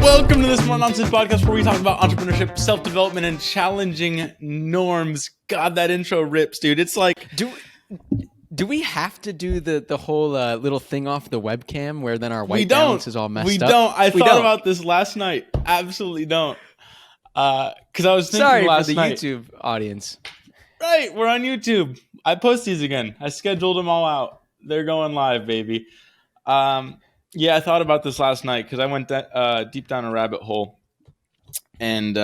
Welcome to this More Nonsense podcast where we talk about entrepreneurship, self-development, and challenging norms. God, that intro rips, dude. It's like... Do we have to do the whole little thing off the webcam where then our white balance is all messed up? We don't. I thought about this last night. Absolutely don't. Because I was thinking Sorry last for the night. YouTube audience. Right, we're on YouTube. I post these again. I scheduled them all out. They're going live, baby. Yeah, I thought about this last night because I went deep down a rabbit hole. And,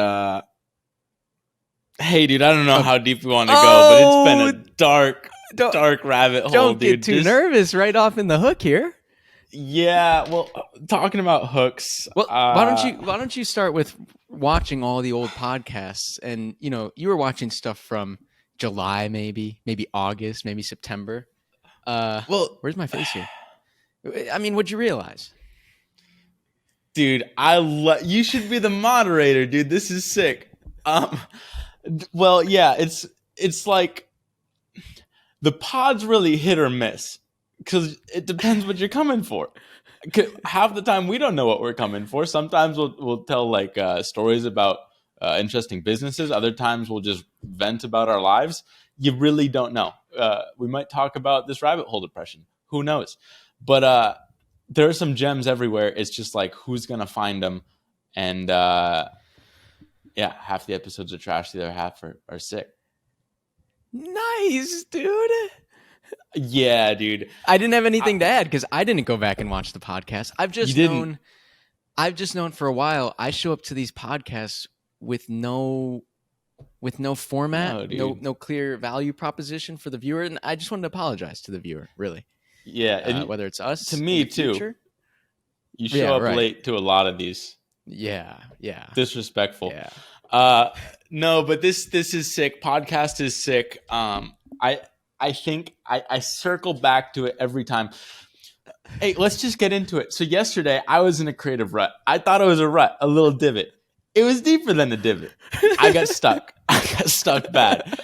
hey, dude, I don't know how deep we want to go, but it's been a dark rabbit hole, Don't dude. get too nervous right off in the hook here. Yeah, well, talking about hooks. Well, why don't you start with watching all the old podcasts? And, you were watching stuff from July, maybe August, maybe September. Well, where's my face here? I mean, what'd you realize? Dude, you should be the moderator, dude. This is sick. Well, yeah, it's like the pod's really hit or miss because it depends what you're coming for. Half the time we don't know what we're coming for. Sometimes we'll tell like stories about interesting businesses. Other times we'll just vent about our lives. You really don't know. We might talk about this rabbit hole depression. Who knows? But there are some gems everywhere. It's just like who's gonna find them, and yeah, half the episodes are trash. The other half are sick. Nice, dude. Yeah, dude. I didn't have anything to add because I didn't go back and watch the podcast. I've just known for a while. I show up to these podcasts with no format, no clear value proposition for the viewer, and I just wanted to apologize to the viewer, really. Yeah, and whether it's us to me too. You show up late to a lot of these. Yeah. Disrespectful. Yeah. No, but this is sick. Podcast is sick. I think I circle back to it every time. Hey, let's just get into it. So yesterday I was in a creative rut. I thought it was a rut, a little divot. It was deeper than a divot. I got stuck. I got stuck bad.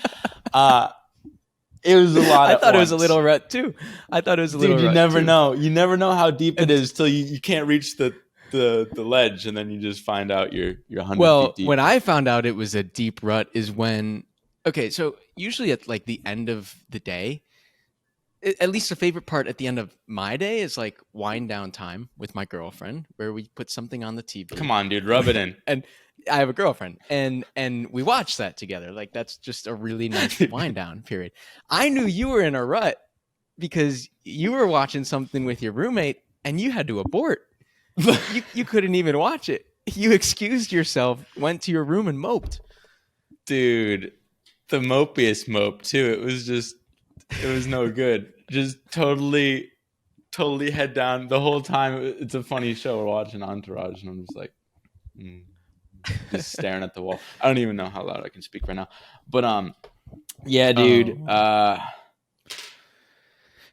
It was a lot. I thought it was a little rut too. Dude, you never know. You never know how deep it is till you can't reach the ledge, and then you just find out you're 100 feet deep. When I found out it was a deep rut is when. Okay, so usually at like the end of the day, at least the favorite part at the end of my day is like wind down time with my girlfriend, where we put something on the TV. Come on, dude, rub it in. And I have a girlfriend, and we watch that together. Like that's just a really nice wind down period. I knew you were in a rut because you were watching something with your roommate, and you had to abort. You couldn't even watch it. You excused yourself, went to your room, and moped. Dude, the mopiest mope too. It was no good. Just totally head down the whole time. It's a funny show. We're watching Entourage, and I'm just like. Just staring at the wall. I don't even know how loud I can speak right now. But yeah, dude.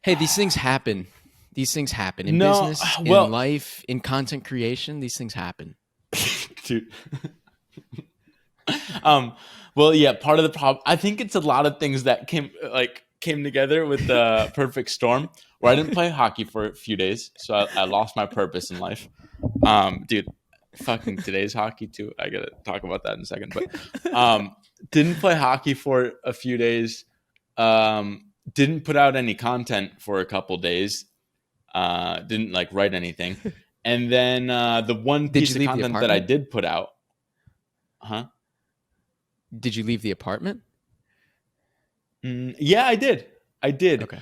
Hey, these things happen. These things happen in business, in life, in content creation. These things happen, dude. Well, yeah. Part of the problem, I think, it's a lot of things that came together with the perfect storm. Where I didn't play hockey for a few days, so I lost my purpose in life. Dude. Fucking today's hockey too. I gotta talk about that in a second. But didn't play hockey for a few days. Didn't put out any content for a couple days. Didn't write anything. And then the one piece of content that I did put out. Huh? Did you leave the apartment? Yeah, I did. Okay.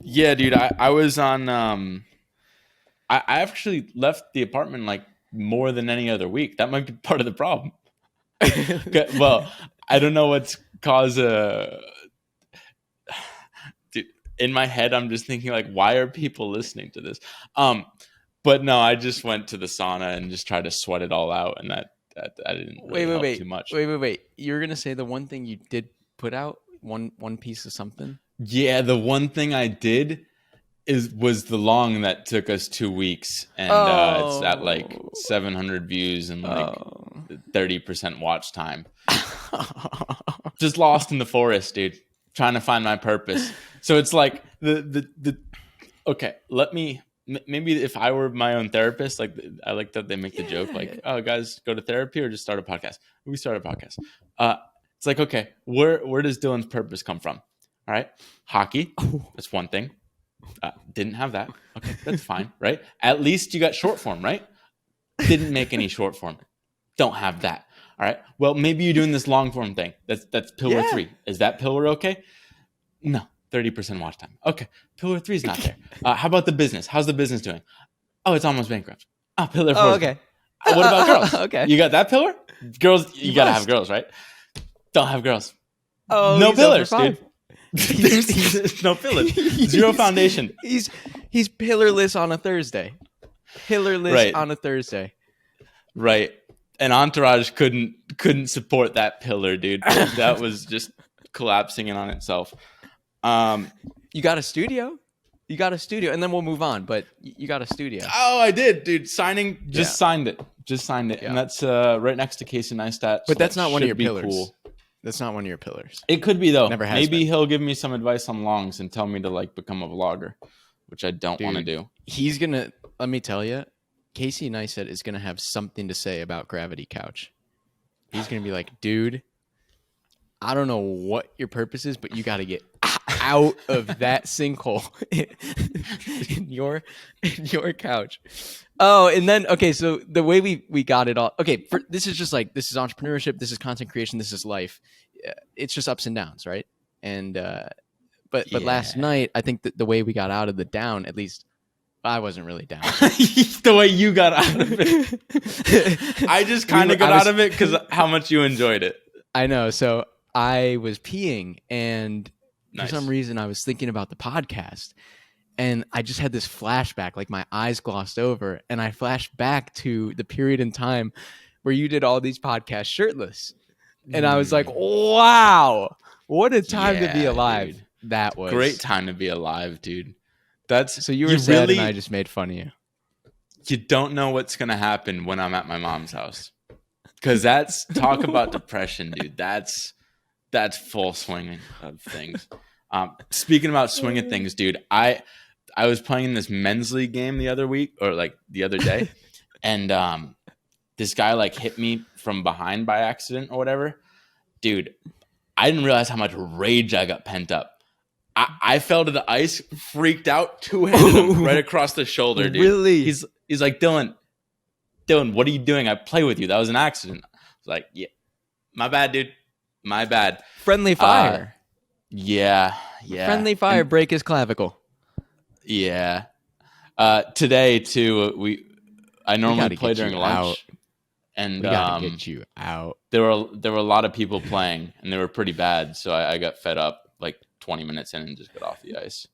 Yeah, dude. I was on. I actually left the apartment more than any other week. That might be part of the problem. Well, I don't know what's caused dude, in my head, I'm just thinking why are people listening to this? But no, I just went to the sauna and just tried to sweat it all out, and that I didn't really help too much. Wait. You're gonna say the one thing you did put out, one piece of something? Yeah, the one thing I did was the long that took us 2 weeks, and it's at 700 views and 30% watch time. Just lost in the forest, dude, trying to find my purpose. So it's like the okay, let me maybe if I were my own therapist, like I like that they make the joke, like, oh, guys, go to therapy or just start a podcast. We start a podcast. It's like, okay, where does Dylan's purpose come from? All right, hockey. That's one thing. Didn't have that. Okay, that's fine, right? At least you got short form, right? Didn't make any short form. Don't have that. All right. Well, maybe you're doing this long form thing. That's pillar 3. Is that pillar okay? No. 30% watch time. Okay. Pillar 3 is not there. How about the business? How's the business doing? Oh, it's almost bankrupt. Oh, pillar 4. Okay. What about girls? Okay. You got that pillar? Girls, you got to have girls, right? Don't have girls. Oh, no pillars, dude. He's no pillars. Zero foundation. He's pillarless on a Thursday. Pillarless on a Thursday. Right. And Entourage couldn't support that pillar, dude. That was just collapsing in on itself. You got a studio? And then we'll move on, but you got a studio. Oh, I did, dude. Signed it. Yeah. And that's right next to Casey Neistat. But that's not one of your pillars. Cool. That's not one of your pillars. It could be, though. Never has Maybe been. He'll give me some advice on longs and tell me to like become a vlogger, which I don't want to do. He's gonna, let me tell you, Casey Neistat is gonna have something to say about Gravity Couch. He's gonna be like, dude, I don't know what your purpose is, but you got to get out of that sinkhole in your couch. Oh, and then, okay, so the way we got it all. Okay, this is just like, this is entrepreneurship, this is content creation, this is life. It's just ups and downs, right? And but last night, I think that the way we got out of the down, at least I wasn't really down. The way you got out of it. I just kind of got out of it because how much you enjoyed it. I know. So I was peeing, and for some reason I was thinking about the podcast, and I just had this flashback, like my eyes glossed over, and I flashed back to the period in time where you did all these podcasts shirtless. And I was like, wow, what a time to be alive. Dude. That was great time to be alive, dude. So you were sad really, and I just made fun of you. You don't know what's going to happen when I'm at my mom's house. Because that's, talk about depression, dude. That's full swinging of things. Speaking about swinging things, dude, I was playing this men's league game the other week, or like the other day, and this guy like hit me from behind by accident or whatever. Dude, I didn't realize how much rage I got pent up. I fell to the ice, freaked out, two-handed him right across the shoulder, dude. Really? He's like, Dylan, what are you doing? I play with you. That was an accident. I was like, yeah, my bad, dude. My bad. Friendly fire. Yeah. Friendly fire, break his clavicle. Yeah. Today too, I normally play during lunch, and we gotta get you out. There were a lot of people playing, and they were pretty bad. So I got fed up like 20 minutes in and just got off the ice.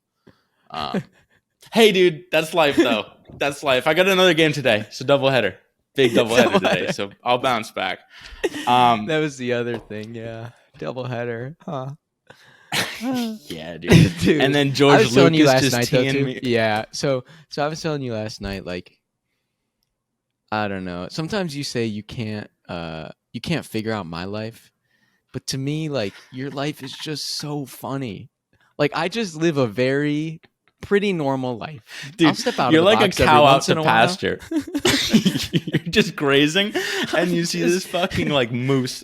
Hey, dude, that's life though. That's life. I got another game today, so doubleheader. Big doubleheader today, so I'll bounce back. That was the other thing, yeah. Doubleheader, huh? Yeah, dude. And then George Lucas just teeing me. Yeah, so I was telling you last night, like, I don't know. Sometimes you say you can't figure out my life, but to me, like, your life is just so funny. Like, I just live a very pretty normal life. Dude, I'll step out you're of the like box a cow out to while. pasture. You're just grazing, and you see this fucking like moose,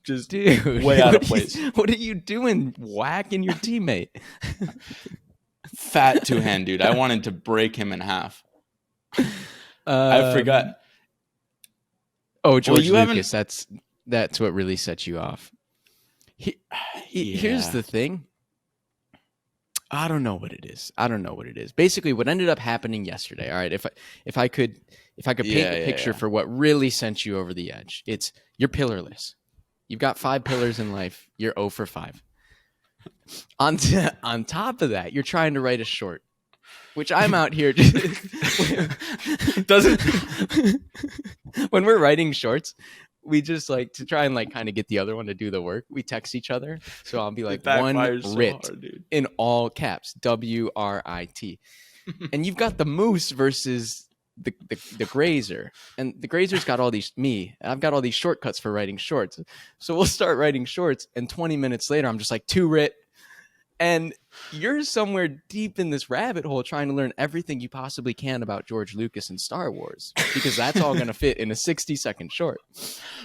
just dude, way out of place. What are you doing, whacking your teammate? Fat two-hand, dude. I wanted to break him in half. I forgot. Oh, George Lucas. That's what really sets you off. Here's the thing. I don't know what it is. Basically, what ended up happening yesterday. All right, if I could paint a picture for what really sent you over the edge, it's you're pillarless. You've got 5 pillars in life. You're 0 for 5. On top of that, you're trying to write a short, which I'm out here. When we're writing shorts, we just like to try and like kind of get the other one to do the work. We text each other. So I'll be like, one writ in all caps, WRIT. And you've got the moose versus the grazer. And the grazer's got all these, I've got all these shortcuts for writing shorts. So we'll start writing shorts, and 20 minutes later, I'm just like, 2 writ. And you're somewhere deep in this rabbit hole trying to learn everything you possibly can about George Lucas and Star Wars, because that's all going to fit in a 60-second short.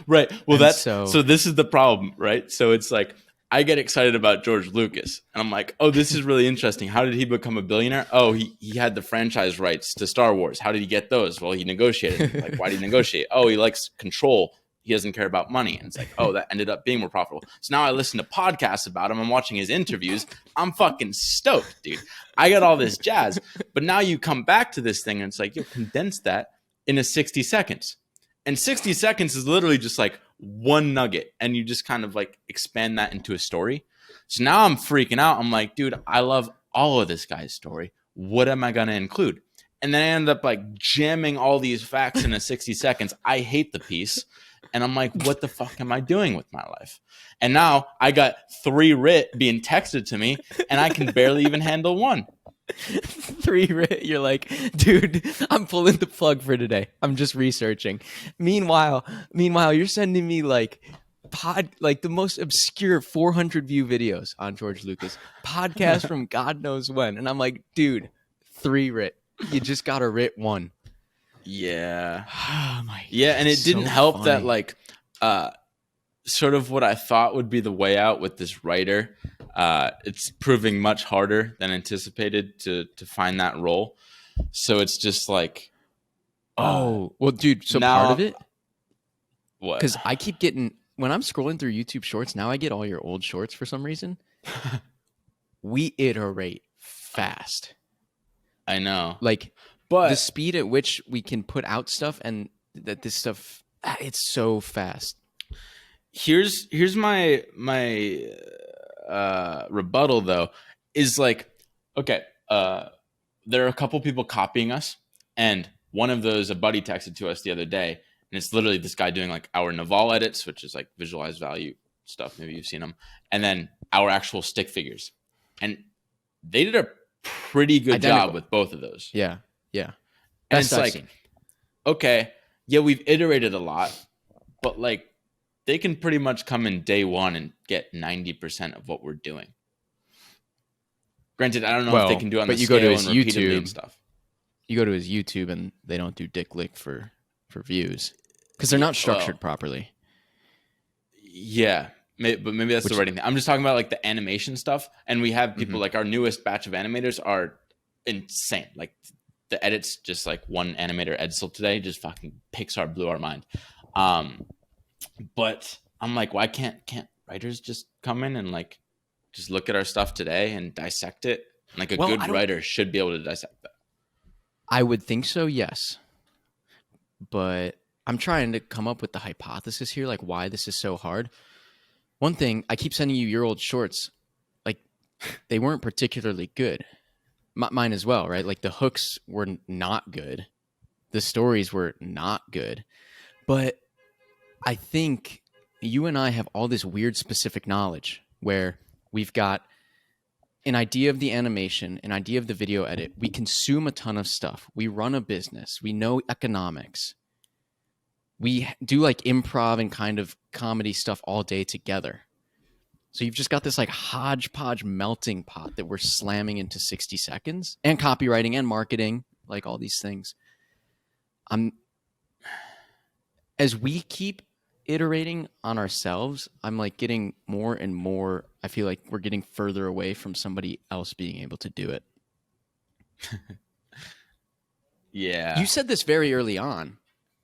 Right. Well, And so this is the problem, right? So it's like I get excited about George Lucas, and I'm like, oh, this is really interesting. How did he become a billionaire? Oh, he had the franchise rights to Star Wars. How did he get those? Well, he negotiated. Like, why did he negotiate? Oh, he likes control. He doesn't care about money. And it's like, oh, that ended up being more profitable. So now I listen to podcasts about him. I'm watching his interviews. I'm fucking stoked, dude. I got all this jazz. But now you come back to this thing and it's like, you condense that into 60 seconds. And 60 seconds is literally just like one nugget. And you just kind of like expand that into a story. So now I'm freaking out. I'm like, dude, I love all of this guy's story. What am I going to include? And then I end up like jamming all these facts into 60 seconds. I hate the piece. And I'm like, what the fuck am I doing with my life? And now I got 3 writ being texted to me, and I can barely even handle one. 3 writ. You're like, dude, I'm pulling the plug for today. I'm just researching. Meanwhile, you're sending me like the most obscure 400 view videos on George Lucas, podcast from God knows when, and I'm like, dude, 3 writ. You just got a writ 1. Yeah. Oh my God, yeah, and it didn't so help funny. that like sort of what I thought would be the way out with this writer. It's proving much harder than anticipated to find that role. So it's just like well, dude, so now, part of it, what? because I keep getting, when I'm scrolling through YouTube Shorts, now I get all your old shorts for some reason. We iterate fast. I know. Like, But the speed at which we can put out stuff, and that this stuff, it's so fast. here's my rebuttal though, is like, okay, there are a couple people copying us, and one of those, a buddy texted to us the other day, and it's literally this guy doing like our Naval edits, which is like visualized value stuff. Maybe you've seen them, and then our actual stick figures, and they did a pretty good Identical. job with both of those. Yeah. And Best it's I've like, seen. okay, yeah, we've iterated a lot, but like they can pretty much come in day one and get 90% of what we're doing. Granted, I don't know if they can do it on but the you go to scale his and repeatedly and YouTube. stuff. You go to his YouTube, and they don't do dick lick for views because they're not structured properly. Yeah, but maybe that's the writing thing. I'm just talking about like the animation stuff, and we have people like our newest batch of animators are insane. Like the edits, just like one animator Edsel today, just fucking Pixar blew our mind. But I'm like, why can't writers just come in and like just look at our stuff today and dissect it? Like a good writer should be able to dissect that. I would think so, yes. But I'm trying to come up with the hypothesis here, like why this is so hard. One thing, I keep sending you your old shorts, like they weren't particularly good. Mine as well, right? Like the hooks were not good. The stories were not good. But I think you and I have all this weird specific knowledge where we've got an idea of the animation, an idea of the video edit. We consume a ton of stuff. We run a business. We know economics. We do like improv and kind of comedy stuff all day together. So you've just got this like hodgepodge melting pot that we're slamming into 60 seconds, and copywriting and marketing, like all these things. As we keep iterating on ourselves, I'm like getting more and more, I feel like we're getting further away from somebody else being able to do it. Yeah. You said this very early on,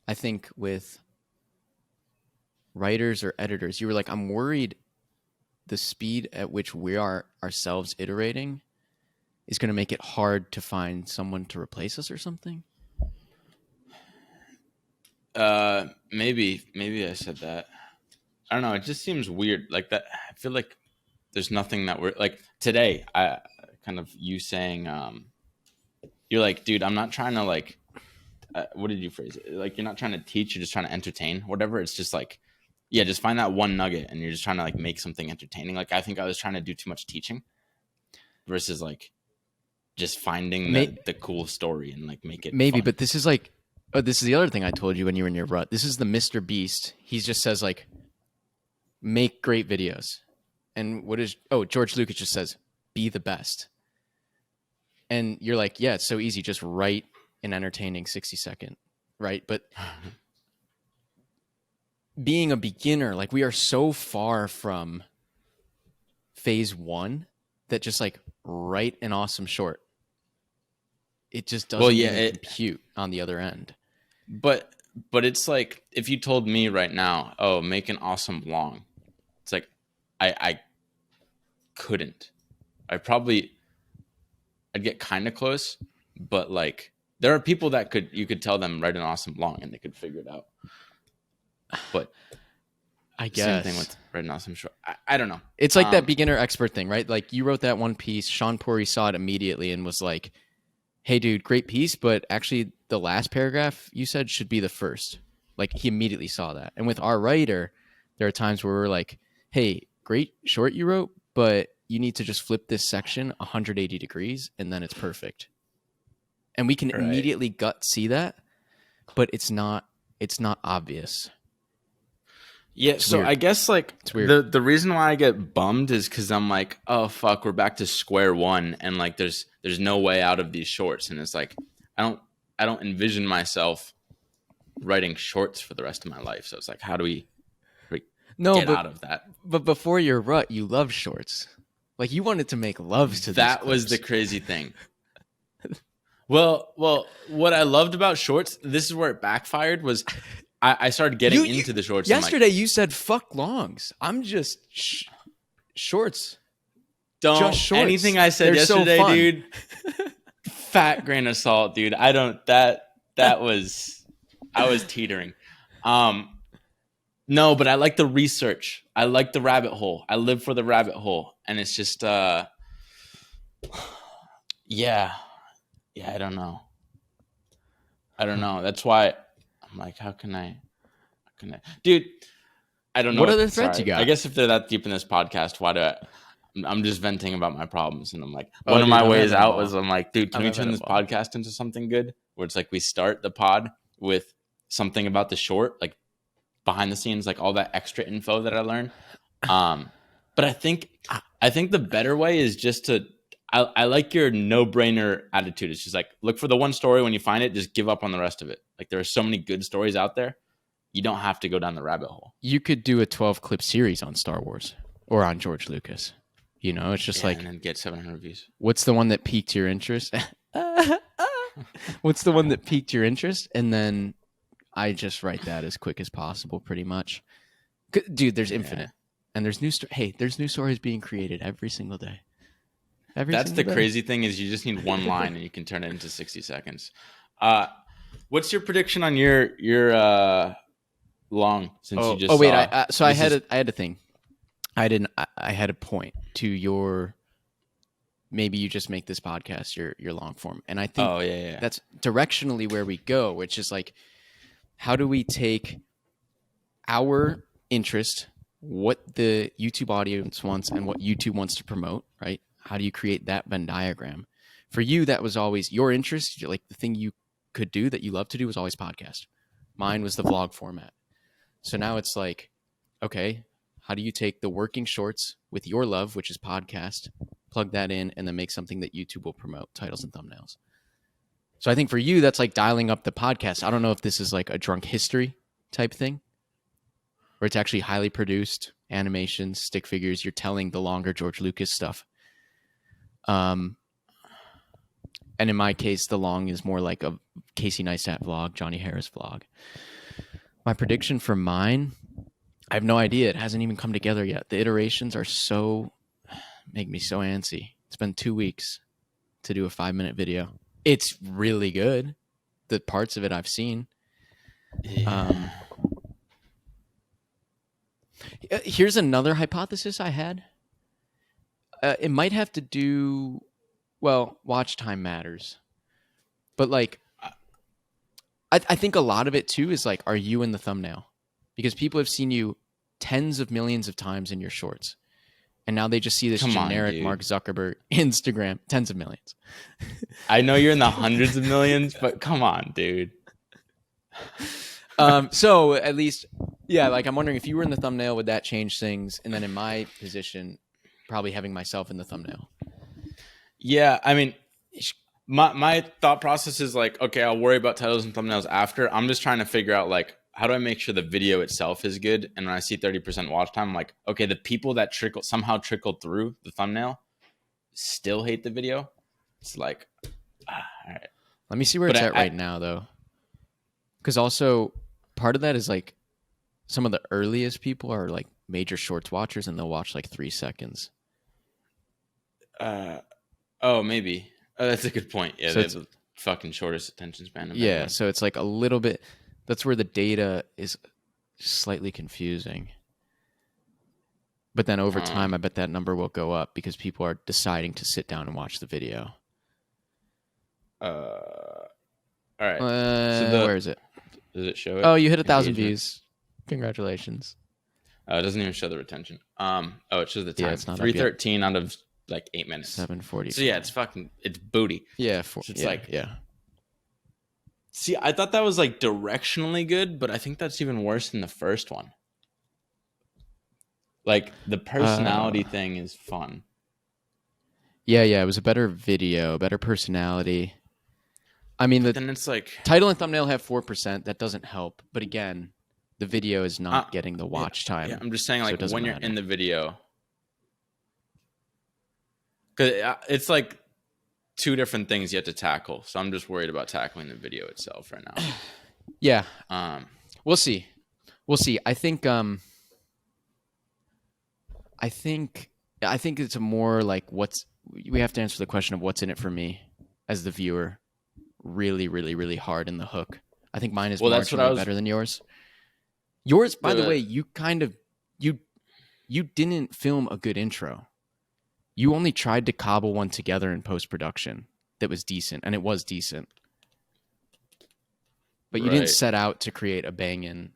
I think, with writers or editors. You were like, I'm worried the speed at which we are ourselves iterating is going to make it hard to find someone to replace us or something. Maybe I said that. I don't know. It just seems weird. Like that. I feel like there's nothing that we're like today. I kind of you saying, you're like, dude, I'm not trying to like, what did you phrase it? Like, you're not trying to teach. You're just trying to entertain, whatever. It's just like, yeah, just find that one nugget and you're just trying to like make something entertaining. Like, I think I was trying to do too much teaching versus like just finding the cool story and like make it maybe fun. But this is like, this is the other thing I told you when you were in your rut. This is the Mr. Beast. He just says like, make great videos. And George Lucas just says, be the best. And you're like, yeah, it's so easy. Just write an entertaining 60-second, right? But being a beginner, like we are so far from phase one that just like write an awesome short. It just doesn't even compute on the other end. But it's like if you told me right now, oh, make an awesome long, it's like I couldn't. I'd get kind of close, but like there are people that you could tell them write an awesome long and they could figure it out. But I guess same thing with write an awesome short. I don't know. It's like that beginner expert thing, right? Like you wrote that one piece, Sean Puri saw it immediately and was like, hey dude, great piece, but actually the last paragraph you said should be the first. Like he immediately saw that. And with our writer, there are times where we're like, hey, great short you wrote, but you need to just flip this section 180 degrees and then it's perfect. And we can immediately gut see that, but it's not obvious. Yeah, it's so weird. I guess like the reason why I get bummed is because I'm like, oh fuck, we're back to square one, and like there's no way out of these shorts, and it's like I don't envision myself writing shorts for the rest of my life. So it's like, how do we get out of that? But before your rut, you loved shorts. Like you wanted to make loves to that. Was the crazy thing. Well, what I loved about shorts, this is where it backfired, was I started getting into the shorts. Yesterday, you said, fuck longs. I'm just shorts. Just shorts. Anything I said yesterday, so dude, fat grain of salt, dude. I was teetering. No, but I like the research. I like the rabbit hole. I live for the rabbit hole. And it's just, yeah, I don't know. That's why I'm like, how can I, dude, I don't know. What other threads you got? I guess if they're that deep in this podcast, I'm just venting about my problems. And I'm like, one of my ways out was I'm like, dude, can we turn this podcast into something good? Where it's like, we start the pod with something about the short, like behind the scenes, like all that extra info that I learned. But I think the better way is just to, I like your no-brainer attitude. It's just like, look for the one story. When you find it, just give up on the rest of it. Like there are so many good stories out there. You don't have to go down the rabbit hole. You could do a 12-clip series on Star Wars or on George Lucas. You know, it's just like, and then get 700 views. What's the one that piqued your interest? What's the one that piqued your interest? And then I just write that as quick as possible, pretty much. Dude, there's infinite. And there's there's new stories being created every single day. That's the crazy thing, is you just need one line and you can turn it into 60 seconds. What's your prediction on your long? Since you just I had a thing. I had a point to your. Maybe you just make this podcast your long form, and I think that's directionally where we go, which is like, how do we take our interest, what the YouTube audience wants, and what YouTube wants to promote, right? How do you create that Venn diagram? For you, that was always your interest. Like the thing you could do that you love to do was always podcast. Mine was the vlog format. So now it's like, okay, how do you take the working shorts with your love, which is podcast, plug that in, and then make something that YouTube will promote, titles and thumbnails? So I think for you, that's like dialing up the podcast. I don't know if this is like a drunk history type thing, where it's actually highly produced, animations, stick figures. You're telling the longer George Lucas stuff. And in my case, the long is more like a Casey Neistat vlog, Johnny Harris vlog. My prediction for mine, I have no idea. It hasn't even come together yet. The iterations are make me so antsy. It's been 2 weeks to do a 5-minute video. It's really good. The parts of it I've seen. Yeah. Here's another hypothesis I had. It might have to do, watch time matters. But like, I think a lot of it too is like, are you in the thumbnail? Because people have seen you tens of millions of times in your shorts. And now they just see this generic Mark Zuckerberg Instagram, tens of millions. I know you're in the hundreds of millions, but come on, dude. So at least, like I'm wondering if you were in the thumbnail, would that change things? And then in my position, probably having myself in the thumbnail. Yeah, I mean, my thought process is like, okay, I'll worry about titles and thumbnails after. I'm just trying to figure out like how do I make sure the video itself is good? And when I see 30% watch time, I'm like, okay, the people that somehow trickled through the thumbnail still hate the video. It's like, all right. Let me see where it's at right now, though. Because also, part of that is like some of the earliest people are like major shorts watchers, and they'll watch like 3 seconds. Oh, maybe. Oh, that's a good point. Yeah, So they have the fucking shortest attention span. Yeah, everyone. so it's like a little bit. That's where the data is slightly confusing. But then over time, I bet that number will go up because people are deciding to sit down and watch the video. All right. Where is it? Does it show it? Oh, you hit 1,000 views. Congratulations. It doesn't even show the retention. It shows the time. Yeah, it's not 313 out of like 8 minutes. 740. So yeah, it's booty. Yeah, it's like. See, I thought that was like directionally good, but I think that's even worse than the first one. Like the personality thing is fun. Yeah, it was a better video, better personality. I mean, then it's like title and thumbnail have 4%. That doesn't help. But again, the video is not getting the watch time. Yeah, I'm just saying, like when you're in the video, because it's like 2 different things you have to tackle. So I'm just worried about tackling the video itself right now. Yeah. We'll see. I think it's more like we have to answer the question of what's in it for me as the viewer really, really, really hard in the hook. I think mine is marginally better than yours. Yours, by the way, you didn't film a good intro. You only tried to cobble one together in post-production that was decent, and it was decent. But you didn't set out to create a banging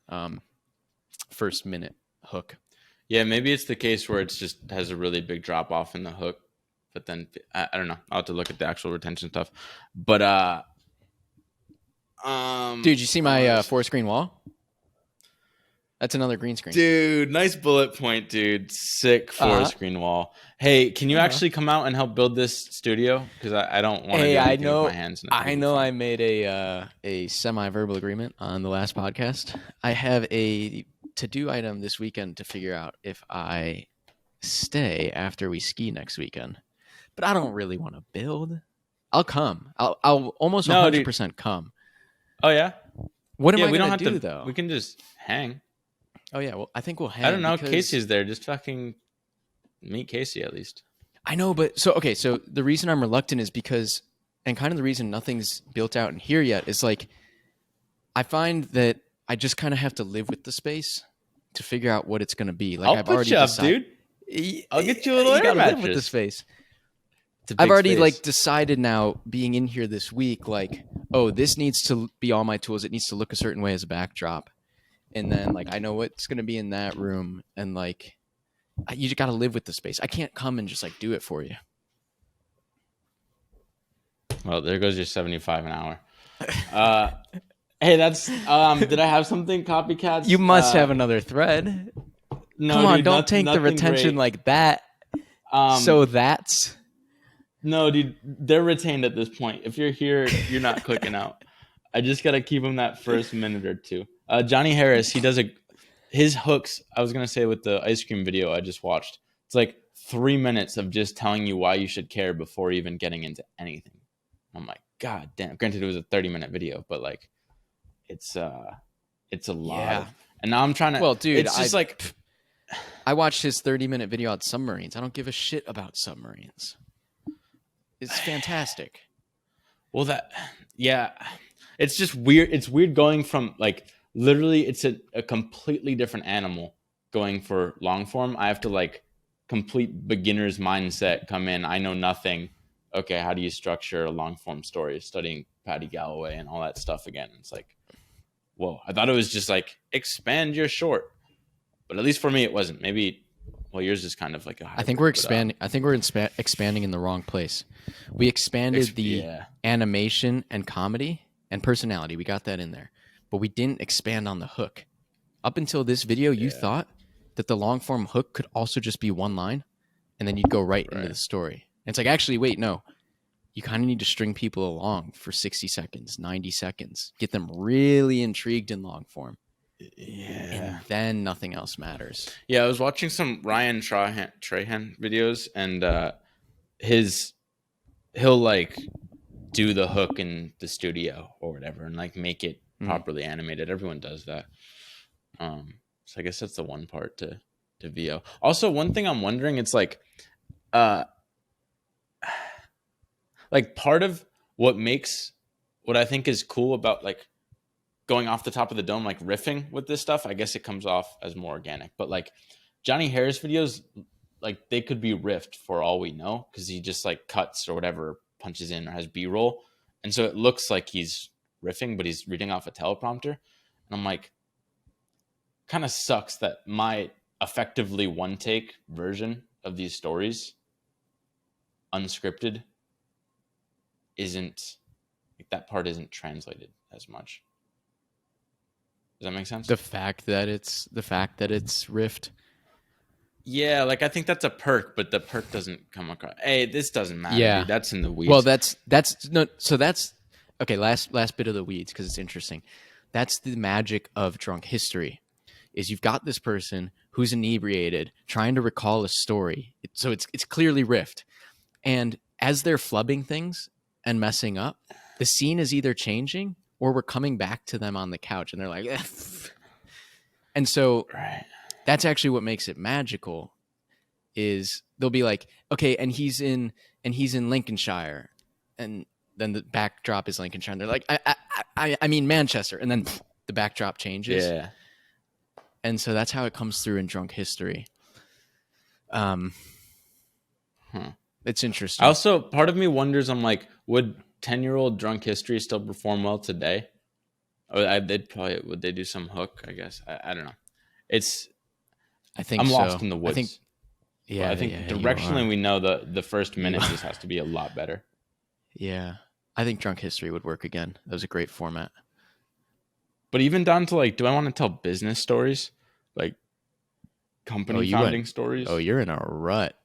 first minute hook. Yeah, maybe it's the case where it's just has a really big drop off in the hook. But then I don't know. I'll have to look at the actual retention stuff. But dude, you see my 4-screen wall? That's another green screen. Dude, nice bullet point, dude. Sick 4-screen wall. Hey, can you actually come out and help build this studio? Because I don't want to do anything with my hands. I know I made a semi-verbal agreement on the last podcast. I have a to-do item this weekend to figure out if I stay after we ski next weekend. But I don't really want to build. I'll come. I'll almost 100% come. Oh, yeah? What am I going to do, though? We can just hang. Oh, yeah. Well, I think we'll hang. I don't know. Casey's there. Just fucking meet Casey at least. I know, but so the reason I'm reluctant is because, and kind of the reason nothing's built out in here yet is like, I find that I just kind of have to live with the space to figure out what it's going to be. Like I'll put you up, dude. I'll get you a little air mattress. Live with the space. I've already like decided now, being in here this week, like, oh, this needs to be all my tools. It needs to look a certain way as a backdrop. And then like, I know what's going to be in that room. And like, you just got to live with the space. I can't come and just like do it for you. Well, there goes your 75 an hour. Hey, that's, did I have something? Copycats? You must have another thread. No, come on, dude, don't take the retention like that. No, dude, they're retained at this point. If you're here, you're not clicking out. I just got to keep them that first minute or two. Johnny Harris, he does his hooks, I was going to say with the ice cream video I just watched, it's like 3 minutes of just telling you why you should care before even getting into anything. I'm like, God damn. Granted, it was a 30-minute video, but like, it's a lot. Yeah. And now I'm trying to, well, dude, it's just like, I watched his 30-minute video on submarines. I don't give a shit about submarines. It's fantastic. Well, it's just weird. It's weird going from like literally it's a completely different animal going for long form. I have to like complete beginner's mindset come in. I know nothing. Okay, how do you structure a long form story? Studying Patty Galloway and all that stuff again. It's like, whoa, I thought it was just like expand your short. But at least for me, it wasn't. Maybe, well, yours is kind of like a hybrid. I think we're expanding. I think we're expanding in the wrong place. We expanded the animation and comedy and personality. We got that in there. But we didn't expand on the hook. Up until this video, you thought that the long-form hook could also just be one line, and then you'd go right into the story. And it's like, actually, wait, no. you kind of need to string people along for 60 seconds, 90 seconds, get them really intrigued in long form. Yeah. And then nothing else matters. Yeah, I was watching some Ryan Trahan videos, and he'll like do the hook in the studio or whatever and like make it properly animated. Everyone does that. So I guess that's the one part to VO. Also, one thing I'm wondering, it's like part of what I think is cool about like going off the top of the dome, like riffing with this stuff, I guess it comes off as more organic. But like Johnny Harris videos, like they could be riffed for all we know, because he just like cuts or whatever, punches in, or has B-roll, and so it looks like he's riffing, but he's reading off a teleprompter. And I'm like, kind of sucks that my effectively one take version of these stories, unscripted, isn't like that part isn't translated as much. Does that make sense? The fact that it's riffed. Yeah, like I think that's a perk, but the perk doesn't come across. Hey, this doesn't matter. Yeah, dude. That's in the weeds. Well, that's no. So that's okay. Last bit of the weeds, because it's interesting. That's the magic of drunk history. Is you've got this person who's inebriated trying to recall a story. So it's clearly riffed, and as they're flubbing things and messing up, the scene is either changing or we're coming back to them on the couch, and they're like, and so that's actually what makes it magical. Is they'll be like, okay, and he's in Lincolnshire, and then the backdrop is Lincolnshire, and they're like, I mean Manchester, and then the backdrop changes. Yeah. And so that's how it comes through in drunk history. It's interesting. Also, part of me wonders, I'm like, would 10-year-old drunk history still perform well today? Would they do some hook? I guess I don't know. I'm lost in the woods. I think directionally we know the first minute just has to be a lot better. Yeah, I think drunk history would work again. That was a great format. But even down to like, do I want to tell business stories, like company founding stories? Oh, you're in a rut.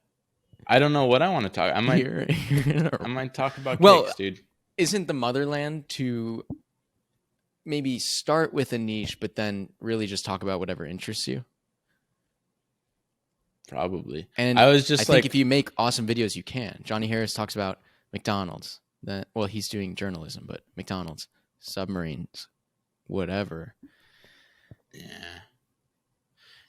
I don't know what I want to talk. I might talk about cakes, dude. Isn't the motherland to maybe start with a niche, but then really just talk about whatever interests you? Probably. And I think if you make awesome videos, you can. Johnny Harris talks about McDonald's. He's doing journalism, but McDonald's, submarines, whatever. Yeah.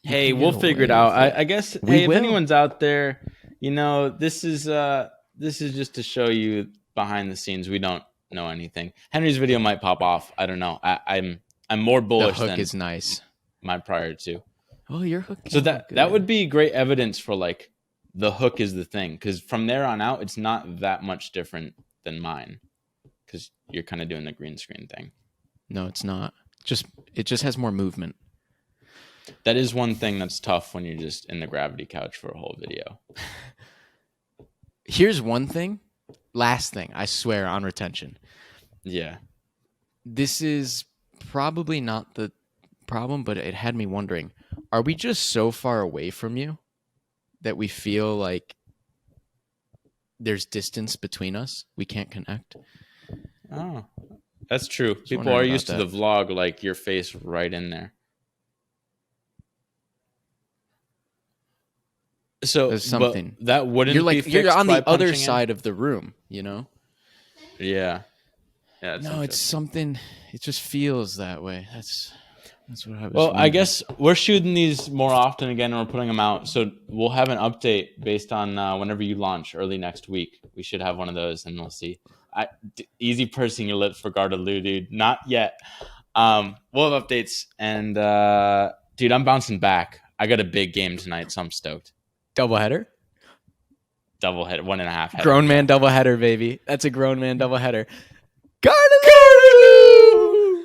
Hey, we'll figure it out. I guess. If anyone's out there, this is just to show you behind the scenes. We don't know anything. Henry's video might pop off. I don't know. I'm more bullish. The hook is nice. My prior two. Oh, your hook. So that would be great evidence for like the hook is the thing, because from there on out, it's not that much different than mine, because you're kind of doing the green screen thing. No, it's not. It just has more movement. That is one thing that's tough when you're just in the gravity couch for a whole video. Here's one thing. Last thing, I swear, on retention. Yeah. This is probably not the problem, but it had me wondering, are we just so far away from you that we feel like there's distance between us? We can't connect? Oh, that's true. People are used to the vlog, like your face right in there. So there's something that wouldn't you're like be you're on the other in? Side of the room, Yeah. It's something. It just feels that way. That's what I was. Well, I guess we're shooting these more often again, and we're putting them out. So we'll have an update based on whenever you launch early next week. We should have one of those, and we'll see. Easy pursing your lips for Gardaloo, dude. Not yet. We'll have updates, and dude, I'm bouncing back. I got a big game tonight, so I'm stoked. Doubleheader? Doubleheader, 1.5 header. Grown man doubleheader, baby. That's a grown man doubleheader. Gardaloo!